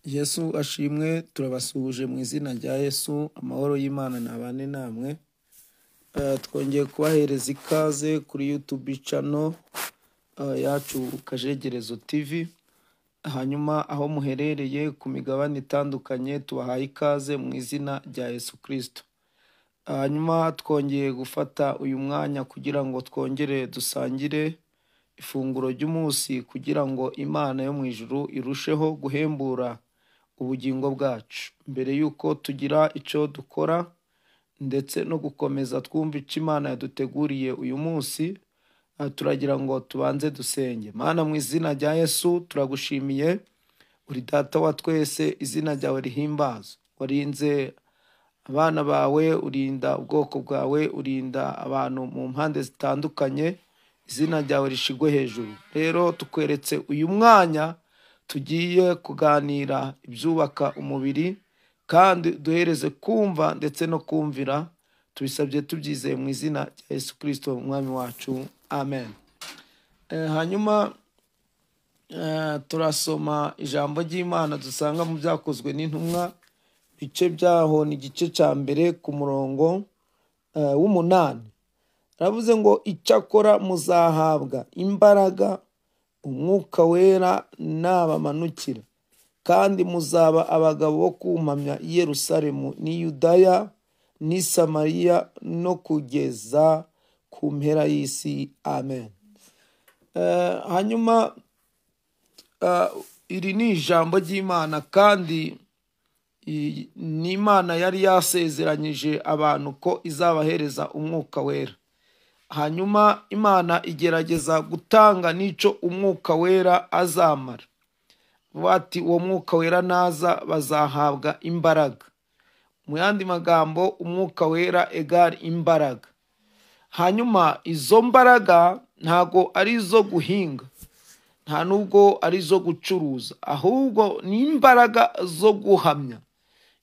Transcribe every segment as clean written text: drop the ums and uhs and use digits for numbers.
Yesu ashimwe, turabasuhuje mu izina rya Yesu. Amahoro y'Imana nabane namwe. Twongeye kubahereza ikaze kuri YouTube channel yacu Kajegerezo TV. Hanyuma aho muherereye ku migabane itandukanye tubahaye ikaze mu izina rya Yesu Kristo. Hanyuma twongeye gufata uyu mwanya kugira ngo twongere dusangire ifunguro ry'umunsi kugira ngo Imana yo mu ijuru irusheho guhembura ubugingo bwacu. Mbere yuko tugira icyo dukora ndetse no gukomeza twumva icyo Imana yaduteguriye uyu munsi, turagira ngo tubanze dusenge. Mana, mu izina rya Yesu turagushimiye, uri data wa twese, izina ryawe rihimbazwe. Warinze abana bawe, urinda ubwoko bwawe, urinda abantu mu mpande zitandukanye, izina ryawe rishigwe hejuru. Rero tukweretse uyu mwanya tugiye kuganira ibyubaka umubiri, kandi duhereze kumva ndetse no kumvira. Tubisabye tubyizeye mu izina rya Yesu Kristo umwami wacu, amen. Hanyuma turasoma ijambo ry'Imana dusanga mu Byakozwe n'Intumwa, ibice byaho ni igice cya mbere ku murongo w'8. Aravuze ngo icyakora muzahabwa imbaraga Umwuka Wera nabamanukira, kandi muzaba abagabo bo kumpamya i Yerusalemu n'i Yudaya n'i Samariya no kugeza ku mpera y'isi, amen. Hanyuma iri ni ijambo ry'Imana, kandi ni Imana yari yasezeranyije abantu ko izabahereza Umwuka Wera. Hanyuma Imana igerageza gutanga n'icyo Umwuka Wera azamara. Bati uwo Mwuka Wera naza bazahabwa imbaraga. Mu yandi magambo, Umwuka Wera egari imbaraga. Hanyuma izo mbaraga ntago ari izo guhinga, nta nubwo ari izo gucuruza, ahubwo ni imbaraga zo guhamya.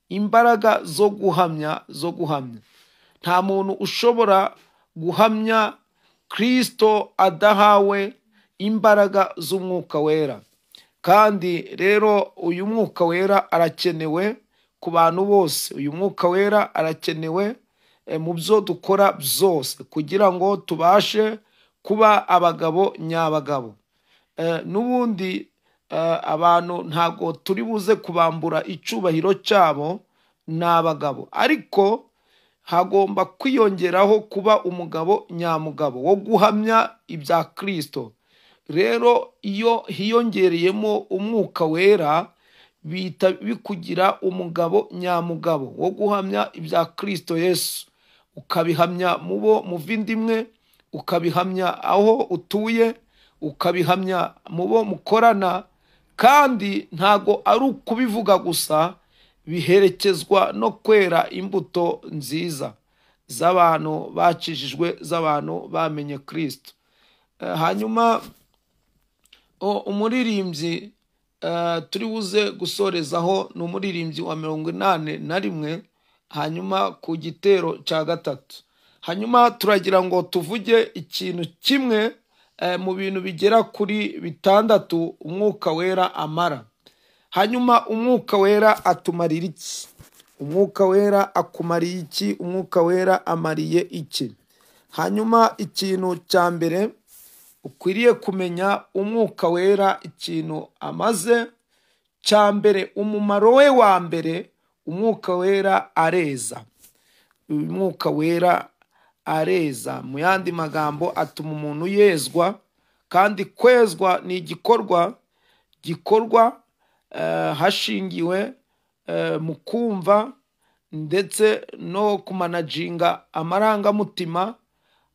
Imbaraga zo guhamya. Nta muntu ushobora guhamya Kristo adahawe imbaraga z'Umwuka Wera. Kandi rero uyu Mwuka Wera arakenewe ku bantu bose. Uyu Mwuka Wera arakenewe mu byo dukora byose kugira ngo tubashe kuba abagabo nyabagabo. N'ubundi abantu ntago turi buze kubambura icyubahiro cyabo, ni abagabo, ariko hagomba kwiyongeraho kuba umugabo nyamugabo wo guhamya ibya Kristo. Rero iyo hiyongereyemo Umwuka Wera bita bikugira umugabo nyamugabo wo guhamya ibya Kristo Yesu, ukabihamya mu bo muvindimwe, ukabihamya aho utuye, ukabihamya mu bo mukorana. Kandi ntago ari ukubivuga gusa, biherekezwa no kwera imbuto nziza z'abantu bakijijwe, z'abantu bamenye Kristo. Hanyuma umuririmbyi turi buze gusorezaho ni umuririmbyi wa 81, hanyuma ku gitero cya 3. Hanyuma turagira ngo tuvuge ikintu kimwe mu bintu bigera kuri 6 Umwuka Wera amara. Hanyuma Umwuka Wera atumarira iki? Umwuka Wera akumariye iki? Umwuka Wera amariye iki? Hanyuma ikintu cya mbere ukwiriye kumenya Umwuka Wera ikintu amaze cya mbere, umumaro we wa mbere, Umwuka Wera areza. Umwuka Wera areza, mu yandi magambo atuma umuntu yezwa. Kandi kwezwa ni igikorwa hashingiwe mu kumva ndetse no kumanaginga amarangamutima.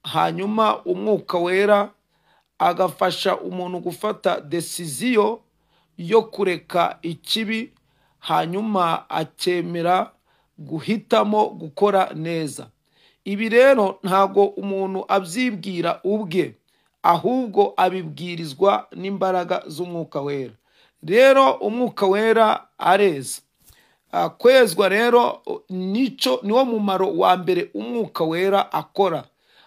Hanyuma Umwuka Wera agafasha umuntu gufata decision yo kureka ikibi, hanyuma akemera guhitamo gukora neza. Ibi rero ntago umuntu abyibwira ubwe, ahubwo abibwirizwa n'imbaraga z'Umwuka Wera. Rero Umwuka Wera areza. Kwezwa rero niwo mumaro wa mbere Umwuka Wera akora.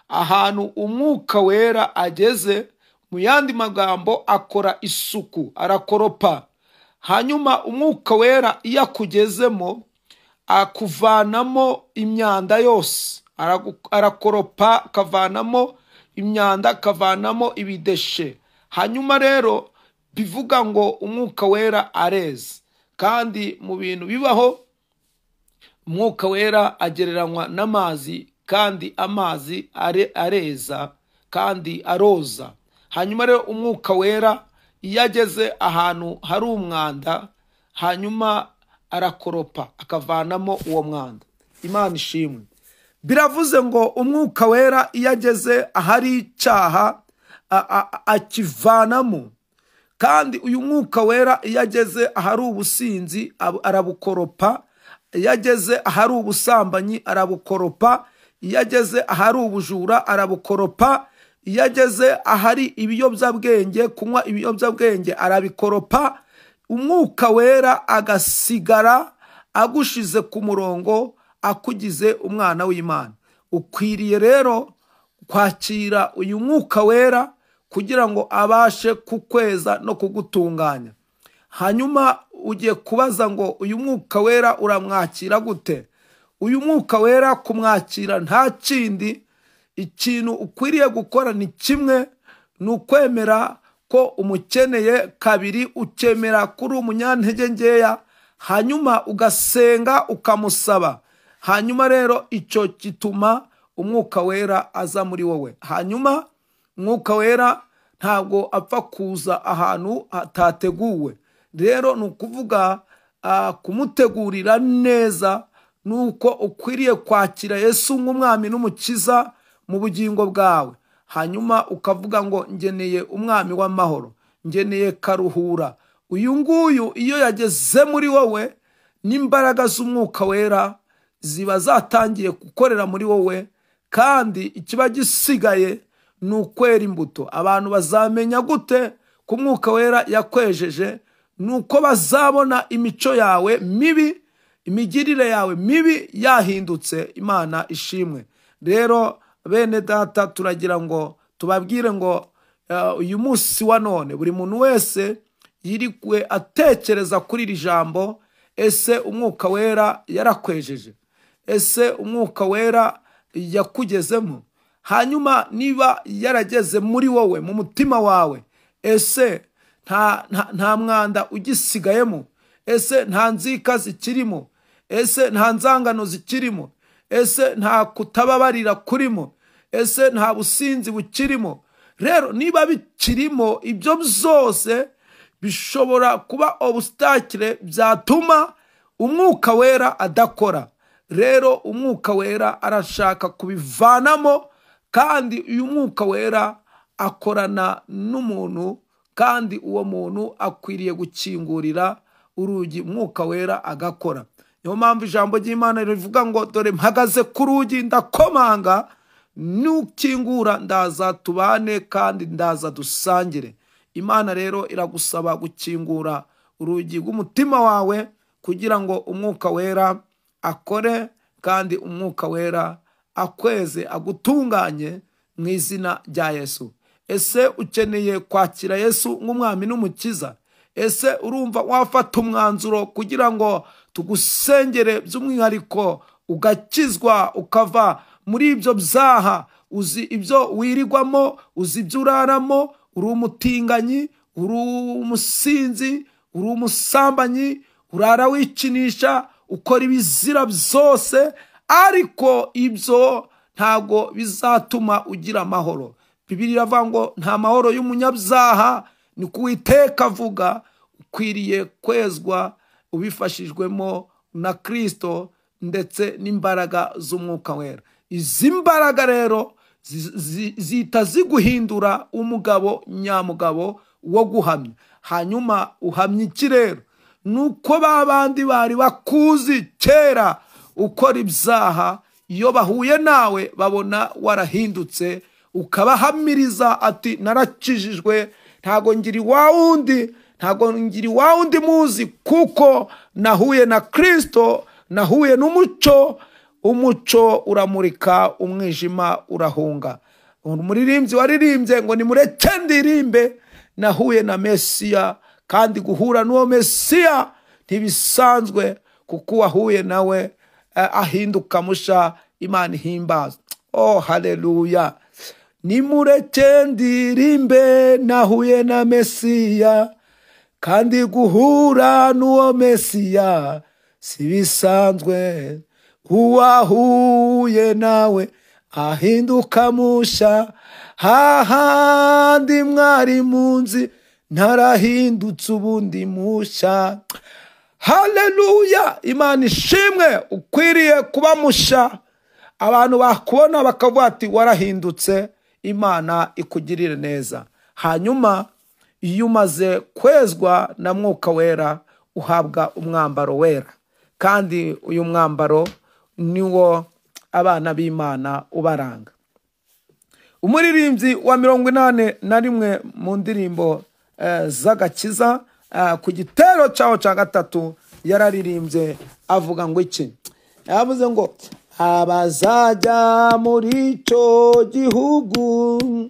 Ahantu Umwuka Wera ageze, mu yandi magambo akora isuku, arakoropa. hanyuma umwuka wera iyo akugezemo akuvanamo imyanda yose, arakoropa, akavanamo imyanda, akavanamo ibideshe. Hanyuma rero bivuga ngo umwuka wera areza, kandi mu bintu bibaho umwuka wera agereranywa n'amazi, kandi amazi areza kandi aroza. Hanyuma rero umwuka wera iyo ageze ahantu hari umwanda, hanyuma arakoropa, akavanamo uwo mwanda. Imana ishimwe. Biravuze ngo umwuka wera iyo ageze ahari icyaha akivanamo, kandi uyu mwuka wera iyo ageze ahari ubusinzi arabukoropa, iyo ageze ahari ubusambanyi arabukoropa, iyo ageze ahari ubujura arabukoropa, iyo ageze ahari ibiyobyabwenge, kunywa ibiyobyabwenge arabikoropa. Umwuka wera agasigara agushize ku murongo, akugize umwana w'Imana. Ukwiriye rero kwakira uyu mwuka wera kugira ngo abashe kukweza no kugutunganya. Hanyuma ugiye kubaza ngo uyu mwuka wera uramwakira gute? Uyu mwuka wera kumwakira nta kindi, ikintu ukwiriye gukora ni kimwe, ni ukwemera ko umukeneye, kabiri ukemera kuri umunyantege ngeya, hanyuma ugasenga ukamusaba. Hanyuma rero icyo gituma umwuka wera aza muri wowe. Hanyuma umwuka wera ntabwo apfa kuza ahantu hatateguwe. Rero ni ukuvuga kumutegurira neza, nuko ukwiriye kwakira Yesu nk'umwami n'umukiza mu bugingo bwawe. Hanyuma ukavuga ngo ngeneye umwami w'amahoro, ngeneye Karuhura. Uyu nguyu iyo yageze muri wowe, n'imbaraga z'umwuka wera ziba zatangiye gukorera muri wowe, kandi ikiba gisigaye ni ukwera imbuto. Abantu bazamenya gute ko umwuka wera yakwejeje? Nuko bazabona imico yawe mibi, imigirire yawe mibi yahindutse. Imana ishimwe. Rero bene data, turagira ngo tubabwire ngo uyu munsi wa none buri muntu wese yirikwe atekereza kuri iri jambo. Ese umwuka wera yarakwejeje? Ese umwuka wera yakugezemo? Hanyuma niba yarageze muri wowe, mu mutima wawe, ese nta mwanda ugisigayemo? Ese nta nzika zikirimo? Ese nta nzangano zikirimo? Ese nta kutababarira kurimo? Ese nta businzi bukirimo? Rero niba bikirimo, ibyo byose bishobora kuba obstacle byatuma umwuka wera adakora. Rero umwuka wera arashaka kubivanamo, kandi uyu mwuka wera akorana n'umuntu, kandi uwo muntu akwiriye gukingurira urugi umwuka wera agakora. Niyo mpamvu ijambo ry'Imana rivuga ngo dore mpagaze ku rugi ndakomanga, nukingura ndaza tubane kandi ndaza dusangire. Imana rero iragusaba gukingura urugi rw'umutima wawe kugira ngo umwuka wera akore, kandi umwuka wera akweze, agutunganye mu izina rya Yesu. Ese ukeneye kwakira Yesu nk'umwami n'umukiza? Ese urumva wafata umwanzuro kugira ngo tugusengere by'umwihariko ugakizwa, ukava muri ibyo byaha? Uzi ibyo wirigwamo, uzi ibyo uraramo, uri umutinganyi, uri umusinzi, uri umusambanyi, urara wikinisha, ukora ibizira byose, ariko ibyo ntago bizatuma ugira amahoro. Bibiliya iravuga ngo nta mahoro y'umunyabyaha, ni Uwiteka avuga. Ukwiriye kwezwa ubifashijwemo na Kristo ndetse n'imbaraga z'umwuka wera. Izi mbaraga rero zita ziguhindura umugabo nyamugabo wo guhamya. Hanyuma uhamya iki rero? Nuko babandi bari bakuzi kera ukora ibyaha, iyo bahuye nawe babona warahindutse, ukabahamiriza ati narakijijwe, ntago ngiri wa wundi muzi, kuko nahuye na Kristo, nahuye n'umucyo. Umucyo uramurika, umwijima urahunga. Umuririmbyi waririmbye ngo nimureke ndirimbe, nahuye na Mesiya kandi guhura n'uwo Mesiya ntibisanzwe, kuko uwahuye nawe ahinduka musha. Imana ihimbaza. Oh, haleluya. Nimureke ndirimbe nahuye na Mesiya, kandi guhura n'uwo Mesiya si bisanzwe. Uwahuye nawe ahinduka musha. Hahandi mwari munzi ntarahindutse ubundi musha. Haleluya. Imana ishimwe. Ukwiriye kuba musha. Abantu bakubona bakavuga ati warahindutse. Imana ikugirire neza. Hanyuma iyo umaze kwezwa na Mwuka Wera uhabwa umwambaro wera, kandi uyu mwambaro niwo abana b'Imana ubaranga. Umuririmbyi wa 81 mu ndirimbo z'agakiza ku gitero cyaho cya gatatu yararirimbye avuga ngo iki? Yavuze ngo abazajya muri icyo gihugu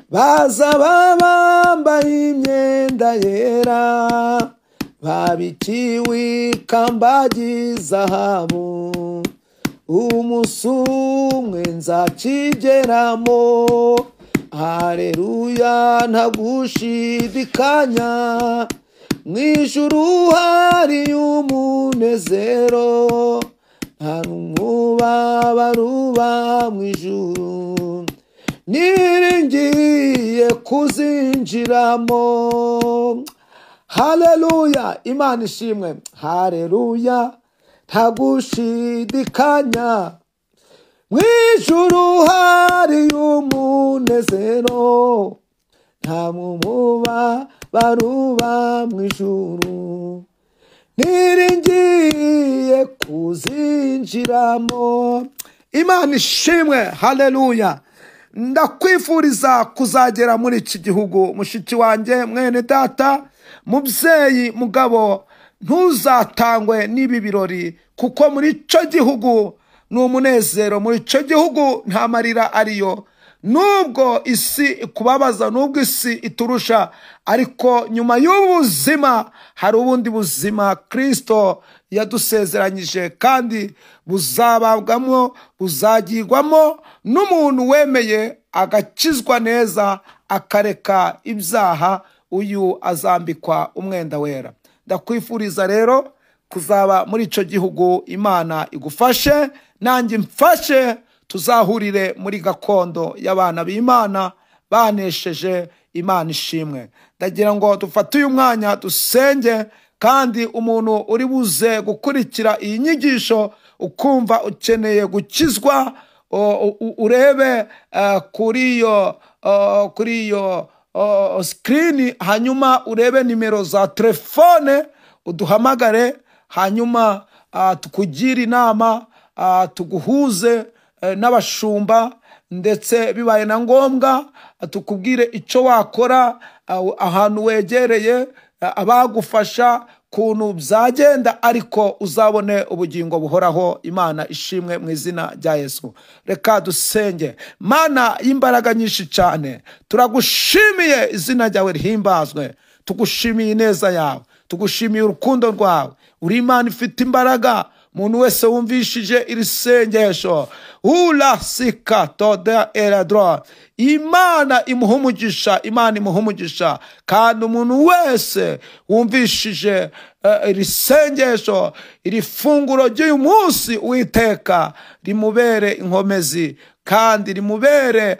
bazaba bambaye imyenda yera, babikiwe ikamba ry'izahabu, umunsi umwe nzakigeramo. Haleluya, nta gushidikanya, mu ijuru hari umunezero, nta n'umubabaro uba mu ijuru, niringiye kuzinjiramo. Haleluya. Imana ishimwe. Haleluya, nta gushidikanya, mu ijuru hari umunezero, nta mubabaro uba mu ijuru, niringiye kuzinjiramo. Imana ishimwe. Haleluya. Ndakwifuriza kuzagera muri iki gihugu, mushiki wanjye, mwene data, mubyeyi, mugabo, ntuzatangwe n'ibi birori, kuko muri icyo gihugu ni umunezero. Muri icyo gihugu nta marira ariyo. Nubwo isi ikubabaza, nubwo isi iturusha, ariko nyuma y'ubuzima hari ubundi buzima Kristo yadusezeranyije, kandi buzababwamo, buzagirwamo n'umuntu wemeye agakizwa neza akareka ibyaha. Uyu azambikwa umwenda wera. Ndakwifuriza rero kuzaba muri icyo gihugu. Imana igufashe, nanjye mfashe, tuzahurire muri gakondo y'abana b'Imana banesheje. Imana ishimwe. Ndagira ngo dufate uyu mwanya dusenge, kandi umuntu uri buze gukurikira iyi nyigisho ukumva ukeneye gukizwa, urebe kuri iyo screen, hanyuma urebe nimero za telefone, uduhamagare, hanyuma tukugire inama, tuguhuze n'abashumba, ndetse bibaye na ngombwa tukubwire icyo wakora, ahantu wegereye, abagufasha kuntu byagenda, ariko uzabone ubugingo buhoraho. Imana ishimwe mu izina rya Yesu. Reka dusenge. Mana y'imbaraga nyinshi cyane, turagushimiye, izina ryawe rihimbazwe. Tugushimiye ineza yawe, tugushimiye urukundo rwawe. Uri Imana ifite imbaraga. Umuntu wese wumvishije iri sengesho, ula sika toda eradro, Imana imuhumugisha, Imana imuhumugisha. Kandi umuntu wese wumvishije iri sengesho, iri funguro ry'uyu munsi, Uwiteka rimubere inkomezi, kandi rimubere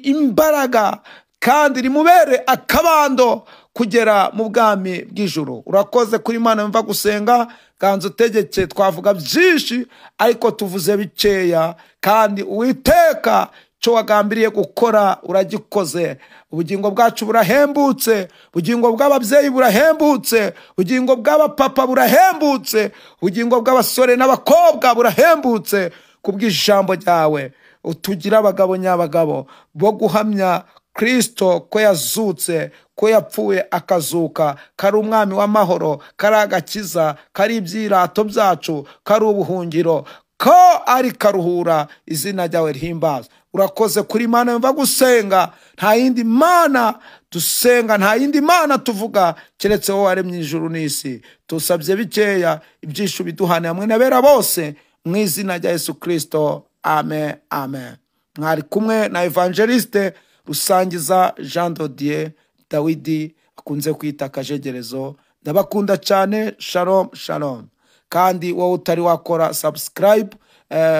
imbaraga, kandi rimubere akabando kugera mu bwami bw'ijuru. Urakoze kuri Imana mva gusenga, ganzo tegeke. Twavuga byinshi ariko tuvuze bikeya, kandi Uwiteka cyo wagambiriye gukora uragikoze. Ubugingo bwacu burahembutse, ubugingo bw'ababyeyi burahembutse, ubugingo bw'abapapa burahembutse, ubugingo bw'abasore n'abakobwa burahembutse kubw'ijambo ryawe. Utugira abagabo nyabagabo bo guhamya Kristo ko yazutse, ko yapfuye akazuka, kari umwami w'amahoro, kari agakiza, kari ibyirato byacu, kari ubuhungiro, ko ari karuhura. Izina ryawe rihimbazwe. urakoze kuri Imana yumva gusenga. Nta yindi Mana dusenga, nta yindi Mana tuvuga keretse wowe waremye ijuru n'isi. Tusabye bikeya, ibyishu biduhane hamwe n'abera bose, mu izina rya Yesu Kristo. Amen, amen. Mwari kumwe na Evangeliste Rusangiza Jean Dodier Dawidi, akunze kwita Kajegerezo. Ndabakunda cyane. Shalom, shalom. Kandi wowe utari wakora subscribe,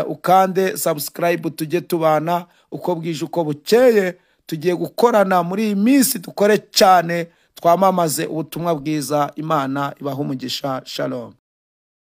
ukande subscribe, tujye tubana uko bwije uko bukeye. Tugiye gukorana muri iyi minsi, dukore cyane, twamamaze ubutumwa bwiza. Imana ibahe umugisha. Shalom.